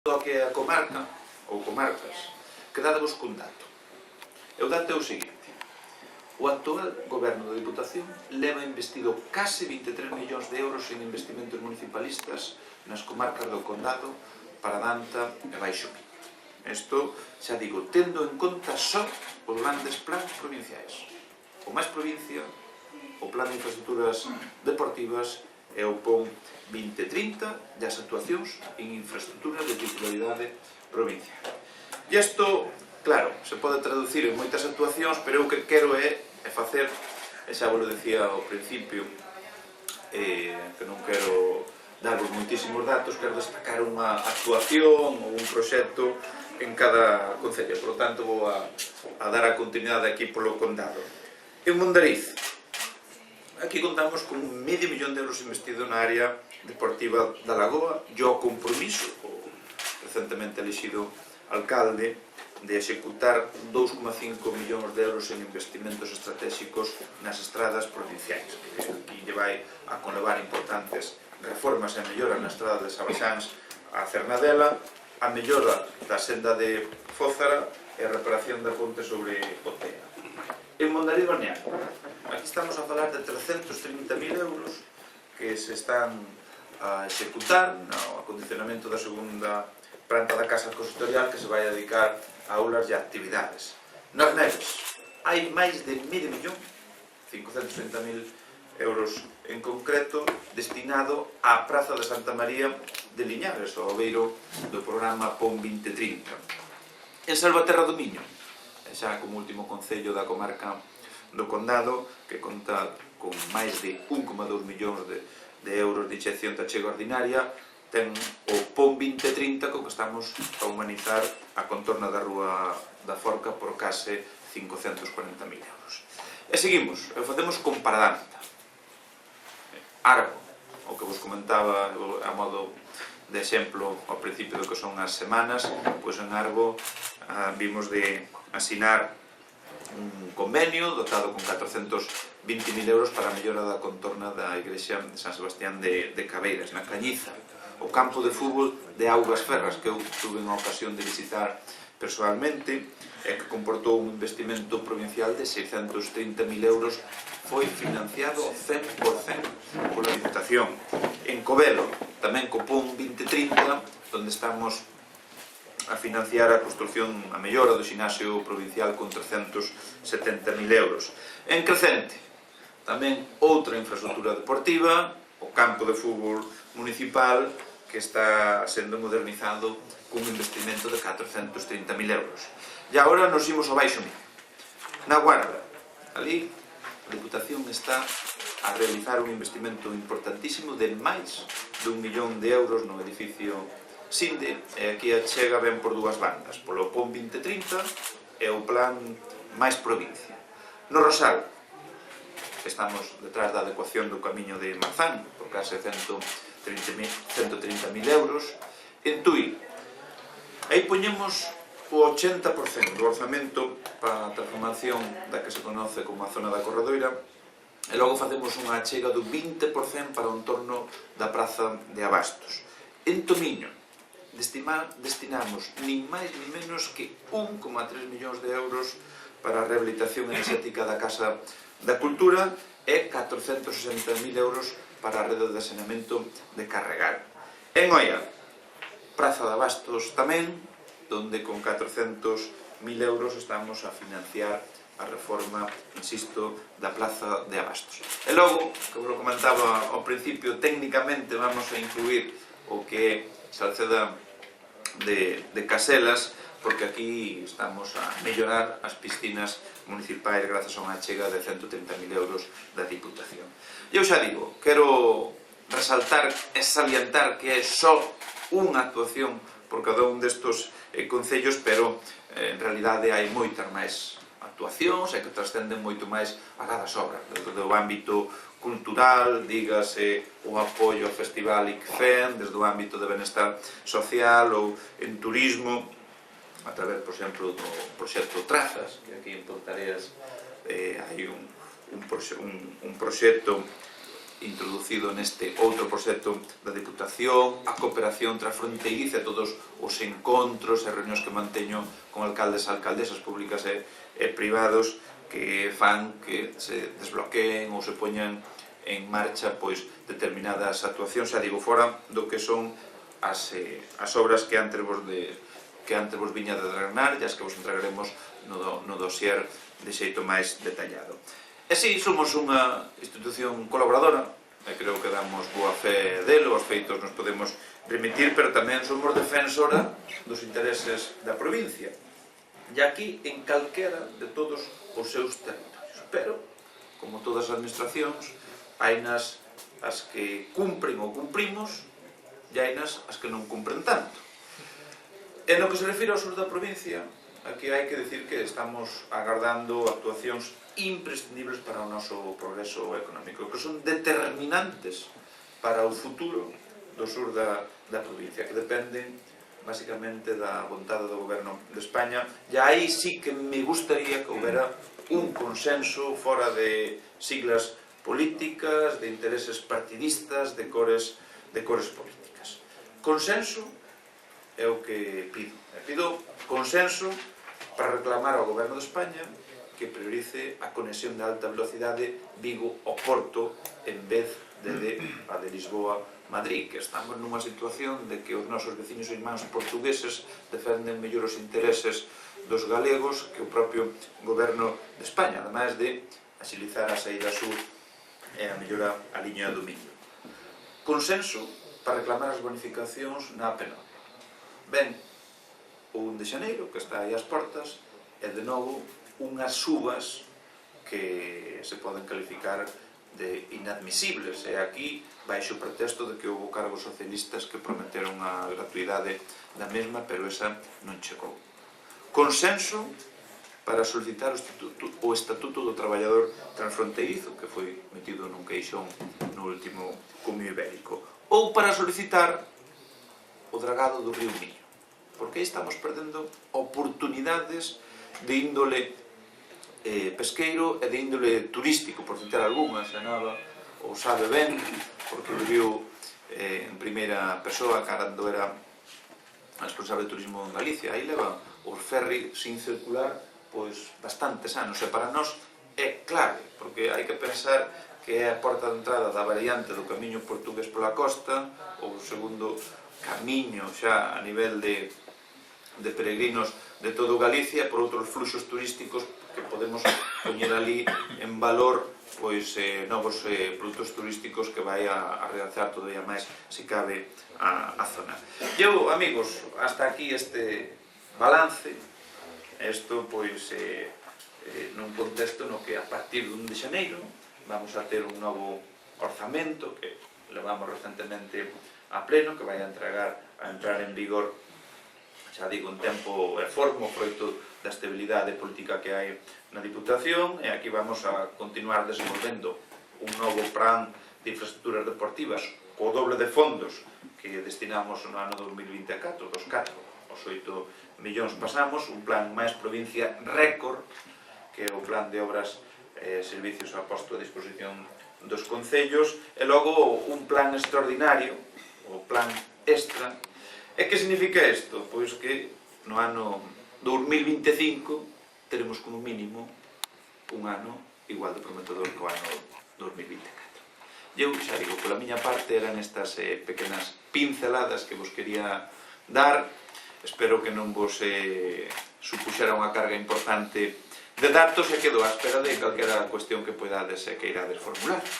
do que é a comarca, ou comarcas, quedadevos cun dato. E o dato é o seguinte: o actual goberno da Diputación leva investido case 23 millóns de euros en investimentos municipalistas nas comarcas do Condado, Paradanta e Baixo Miño. Isto, xa digo, tendo en conta só os grandes plans provinciais. O máis provincia, o Plan de Infraestructuras Deportivas e o PON 2030 e as actuacións en infraestructuras de titularidade provincial. E isto, claro, se pode traducir en moitas actuacións, pero eu que quero é facer, e xa vos lo decía ao principio, que non quero darvos moitísimos datos, quero destacar unha actuación ou un proxecto en cada concello. Por lo tanto, vou a dar a continuidade aquí polo Condado. En Mondariz, aquí contamos con 500.000 de euros investido na área deportiva da Lagoa e o compromiso, o recentemente elexido alcalde, de executar 2,5 millóns de euros en investimentos estratégicos nas estradas provinciais. Aquí lle vai a conlevar importantes reformas e melloras na estrada de Sabaxáns a Cernadela, a mellora da senda de Fózara e a reparación da ponte sobre Otea. En Mondariz Balneario, aquí estamos a falar de 330.000 euros que se están a executar no acondicionamento da segunda planta da Casa Consistorial, que se vai a dedicar a aulas e actividades. Nas Neves, hai máis de 500.000, 530.000 euros en concreto, destinado á Praza de Santa María de Liñares, ao beiro do programa PON 2030. En Salvaterra do Miño, xa como último concello da comarca do Condado, que conta con máis de 1,2 millóns de euros de inxección de achega ordinaria, ten o PON 2030, co que estamos a humanizar a contorna da Rúa da Forca por case 540.000 euros. E seguimos, e facemos con Paradanta. Arbo, o que vos comentaba a modo de exemplo ao principio do que son as semanas, pois en Arbo vimos de asinar un convenio dotado con 420.000 euros para a mellora da contorna da igrexa de San Sebastián de Cabeiras, na Cañiza. O campo de fútbol de Augas Ferras, que eu tuve a ocasión de visitar personalmente, e que comportou un investimento provincial de 630.000 euros, foi financiado 100% pola Diputación. En Covelo, tamén co PON 2030, onde estamos a financiar a construción, a mellora do xinasio provincial con 370.000 euros. En Crecente, tamén outra infraestructura deportiva, o campo de fútbol municipal, que está sendo modernizado cun investimento de 430.000 euros. E agora nos imos ao Baixo Miño. Na Guarda, ali, a Diputación está a realizar un investimento importantísimo de máis de 1 millón de euros no edificio Sinde, e aquí a chega ben por dúas bandas, polo PON 2030 e o plan máis provincia. No Rosal, estamos detrás da adecuación do camiño de Marzán, por case 130.000 euros. En Tui, aí poñemos o 80% do orzamento para a transformación da que se conoce como a zona da Corredoira, e logo facemos unha achega do 20% para o entorno da Praza de Abastos. En Tomiño, destinamos nin máis nin menos que 1,3 millóns de euros para a rehabilitación enerxética da Casa da Cultura e 460.000 euros para a rede de saneamento de Carregal. En Oia, Praza de Abastos tamén, donde con 400.000 euros estamos a financiar a reforma, insisto, da Plaza de Abastos. E logo, como comentaba ao principio, técnicamente vamos a incluir o que é Salceda de Caselas, porque aquí estamos a mellorar as piscinas municipais grazas a unha chega de 130.000 euros da Diputación. E eu xa digo, quero resaltar e salientar que é só unha actuación por cada un destos concellos, pero en realidade hai moitas máis actuacións e que trascenden moito máis a cada obra, desde o ámbito cultural, dígase o apoio ao Festival ICFEN, desde o ámbito de benestar social ou en turismo, a través, por exemplo, do proxecto Trazas, que aquí en Pontareas hai un proxecto introducido neste outro proxecto da Diputación, a cooperación transfronteiriza, todos os encontros e reunións que manteño con alcaldes e alcaldesas públicas e privados que fan que se desbloqueen ou se poñan en marcha determinadas actuacións, xa digo, fora do que son as obras que antes vos viña de desgranar e as que vos entregaremos no dossier de xeito máis detallado. E si, somos unha institución colaboradora, e creo que damos boa fe delo, os feitos nos podemos remitir, pero tamén somos defensora dos intereses da provincia, e aquí en calquera de todos os seus territorios. Pero, como todas as administracións, hainas as que cumpren ou cumprimos e hainas as que non cumpren tanto. E no que se refire ao sur da provincia, aquí hai que decir que estamos agardando actuacións imprescindibles para o noso progreso económico, que son determinantes para o futuro do sur da provincia, que dependen basicamente da vontade do goberno de España, e aí sí que me gustaría que houbera un consenso fora de siglas políticas, de intereses partidistas, de cores políticas. Consenso é o que pido. Pido consenso para reclamar ao goberno de España que priorice a conexión de alta velocidade Vigo-Oporto en vez de a de Lisboa-Madrid, que estamos nunha situación de que os nosos veciños e irmáns portugueses defenden mellor os intereses dos galegos que o propio goberno de España, ademais de axilizar a saída sur e a mellora a liña do Miño. Consenso para reclamar as bonificacións na AP9. Ben, o 1 de xaneiro, que está aí ás portas, e de novo unhas subas que se poden calificar de inadmisibles, e aquí baixo o pretexto de que houve cargos socialistas que prometeron a gratuidade da mesma, pero esa non chegou. Consenso para solicitar o Estatuto do Traballador Transfronteirizo, que foi metido nun queixón no último Cumio Ibérico, ou para solicitar o dragado do río Miño, porque aí estamos perdendo oportunidades de índole pesqueiro e de índole turístico, por citar algunhas, a Nava o sabe ben, porque viviu en primeira persoa cando era responsable de turismo en Galicia. Aí leva os ferry sin circular bastantes anos, e para nós é clave, porque hai que pensar que é a porta de entrada da variante do camiño portugués pola costa, o segundo camiño xa a nivel de peregrinos de todo Galicia, por outros fluxos turísticos que podemos poñer ali en valor novos produtos turísticos que vai a realzar todavía máis, se cabe, a zona. Eu, amigos, hasta aquí este balance, isto nun contexto no que a partir do 1 de xaneiro vamos a ter un novo orzamento que levamos recentemente a pleno, que vai a entrar en vigor, xa digo, en tempo e forma, froito da estabilidade política que hai na Diputación, e aquí vamos a continuar desenvolvendo un novo plan de infraestructuras deportivas co doble de fondos que destinamos no ano 2024, dos 4 aos 8 millóns pasamos, un plan máis provincia récord, que é o plan de obras e servicios a posto a disposición dos concellos, e logo un plan extraordinario, o plan extra. E que significa isto? Pois que no ano 2025 teremos como mínimo un ano igual de prometedor que o ano 2024. Eu xa digo, pola miña parte eran estas pequenas pinceladas que vos quería dar. Espero que non vos supuxera unha carga importante de datos, e quedo á espera de calquera cuestión que poidades e queirades formular.